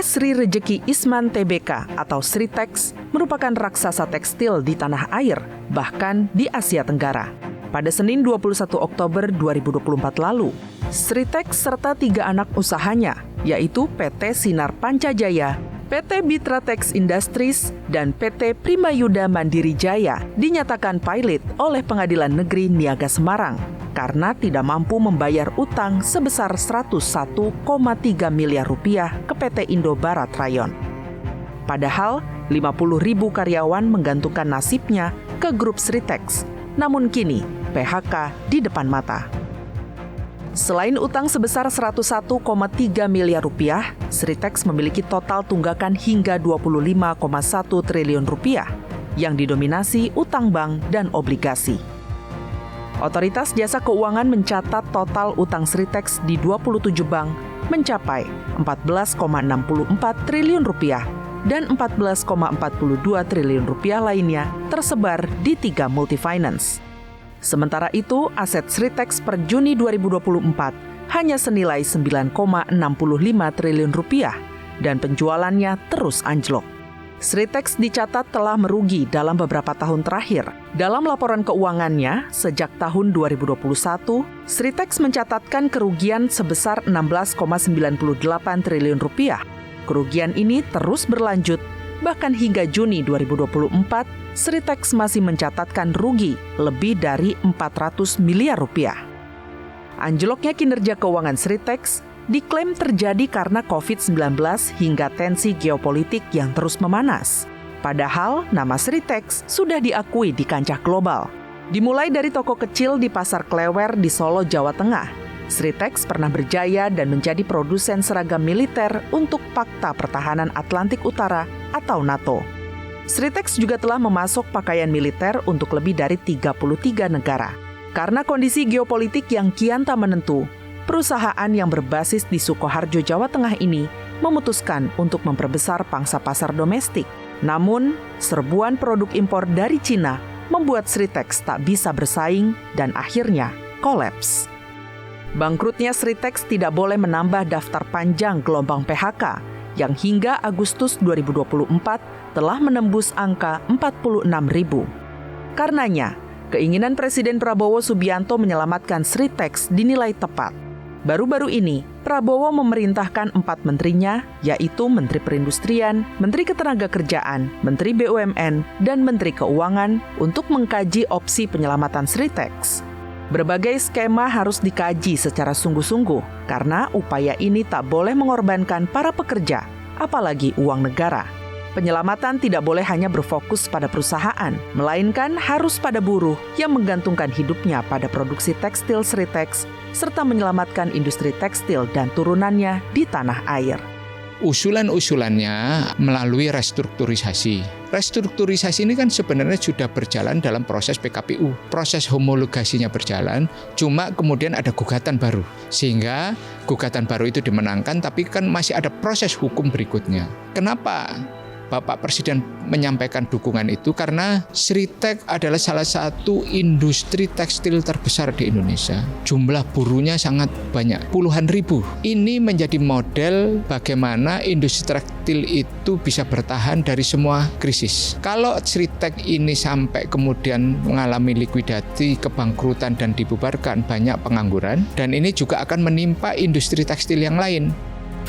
Sri Rejeki Isman Tbk atau Sritex merupakan raksasa tekstil di tanah air, bahkan di Asia Tenggara. Pada Senin 21 Oktober 2024 lalu, Sritex serta 3 anak usahanya, yaitu PT Sinar Pancajaya, PT Bitratex Industries, dan PT Primayuda Mandiri Jaya dinyatakan pilot oleh Pengadilan Negeri Niaga Semarang karena tidak mampu membayar utang sebesar 101,3 miliar rupiah ke PT Indobarat Rayon. Padahal, 50.000 karyawan menggantungkan nasibnya ke grup Sritex, namun kini PHK di depan mata. Selain utang sebesar 101,3 miliar rupiah, Sritex memiliki total tunggakan hingga 25,1 triliun rupiah yang didominasi utang bank dan obligasi. Otoritas Jasa Keuangan mencatat total utang Sritex di 27 bank mencapai 14,64 triliun rupiah dan 14,42 triliun rupiah lainnya tersebar di 3 multifinance. Sementara itu, aset Sritex per Juni 2024 hanya senilai 9,65 triliun rupiah dan penjualannya terus anjlok. Sritex dicatat telah merugi dalam beberapa tahun terakhir. Dalam laporan keuangannya, sejak tahun 2021, Sritex mencatatkan kerugian sebesar 16,98 triliun rupiah. Kerugian ini terus berlanjut, bahkan hingga Juni 2024, Sritex masih mencatatkan rugi lebih dari 400 miliar rupiah. Anjloknya kinerja keuangan Sritex diklaim terjadi karena COVID-19 hingga tensi geopolitik yang terus memanas. Padahal nama Sritex sudah diakui di kancah global. Dimulai dari toko kecil di Pasar Klewer di Solo, Jawa Tengah, Sritex pernah berjaya dan menjadi produsen seragam militer untuk Pakta Pertahanan Atlantik Utara atau NATO. Sritex juga telah memasok pakaian militer untuk lebih dari 33 negara. Karena kondisi geopolitik yang kian tak menentu, perusahaan yang berbasis di Sukoharjo, Jawa Tengah ini memutuskan untuk memperbesar pangsa pasar domestik. Namun, serbuan produk impor dari Cina membuat Sritex tak bisa bersaing dan akhirnya kolaps. Bangkrutnya Sritex tidak boleh menambah daftar panjang gelombang PHK yang hingga Agustus 2024 telah menembus angka 46.000. Karenanya, keinginan Presiden Prabowo Subianto menyelamatkan Sritex dinilai tepat. Baru-baru ini, Prabowo memerintahkan 4 menterinya, yaitu Menteri Perindustrian, Menteri Ketenagakerjaan, Menteri BUMN, dan Menteri Keuangan untuk mengkaji opsi penyelamatan Sritex. Berbagai skema harus dikaji secara sungguh-sungguh, karena upaya ini tak boleh mengorbankan para pekerja, apalagi uang negara. Penyelamatan tidak boleh hanya berfokus pada perusahaan, melainkan harus pada buruh yang menggantungkan hidupnya pada produksi tekstil Sritex, serta menyelamatkan industri tekstil dan turunannya di tanah air. Usulan-usulannya melalui restrukturisasi. Restrukturisasi ini kan sebenarnya sudah berjalan dalam proses PKPU. Proses homologasinya berjalan, cuma kemudian ada gugatan baru. Sehingga gugatan baru itu dimenangkan, tapi kan masih ada proses hukum berikutnya. Kenapa Bapak Presiden menyampaikan dukungan itu? Karena Sritex adalah salah satu industri tekstil terbesar di Indonesia. Jumlah buruhnya sangat banyak, puluhan ribu. Ini menjadi model bagaimana industri tekstil itu bisa bertahan dari semua krisis. Kalau Sritex ini sampai kemudian mengalami likuidasi, kebangkrutan dan dibubarkan, banyak pengangguran, dan ini juga akan menimpa industri tekstil yang lain.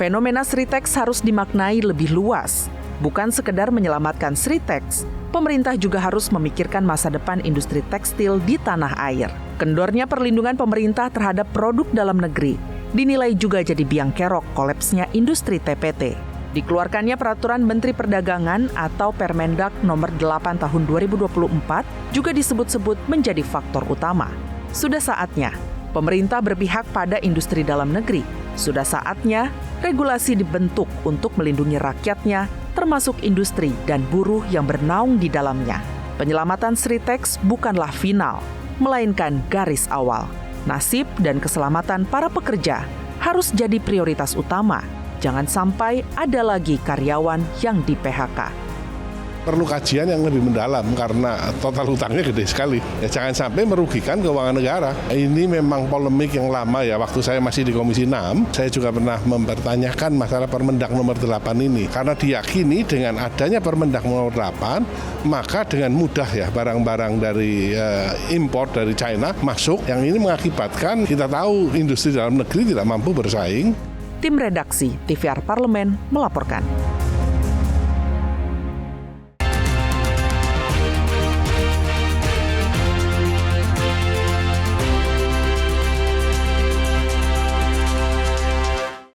Fenomena Sritex harus dimaknai lebih luas. Bukan sekedar menyelamatkan Sritex, pemerintah juga harus memikirkan masa depan industri tekstil di tanah air. Kendornya perlindungan pemerintah terhadap produk dalam negeri dinilai juga jadi biang kerok kolapsnya industri TPT. Dikeluarkannya Peraturan Menteri Perdagangan atau Permendag Nomor 8 Tahun 2024 juga disebut-sebut menjadi faktor utama. Sudah saatnya pemerintah berpihak pada industri dalam negeri. Sudah saatnya regulasi dibentuk untuk melindungi rakyatnya, termasuk industri dan buruh yang bernaung di dalamnya. Penyelamatan Sritex bukanlah final, melainkan garis awal. Nasib dan keselamatan para pekerja harus jadi prioritas utama. Jangan sampai ada lagi karyawan yang di-PHK. perlu kajian yang lebih mendalam karena total hutangnya gede sekali. Ya, jangan sampai merugikan keuangan negara. Ini memang polemik yang lama ya. Waktu saya masih di Komisi 6, saya juga pernah mempertanyakan masalah Permendak nomor 8 ini. Karena diyakini dengan adanya Permendak nomor 8, maka dengan mudah ya barang-barang dari impor dari China masuk. Yang ini mengakibatkan kita tahu industri dalam negeri tidak mampu bersaing. Tim redaksi TVR Parlemen melaporkan.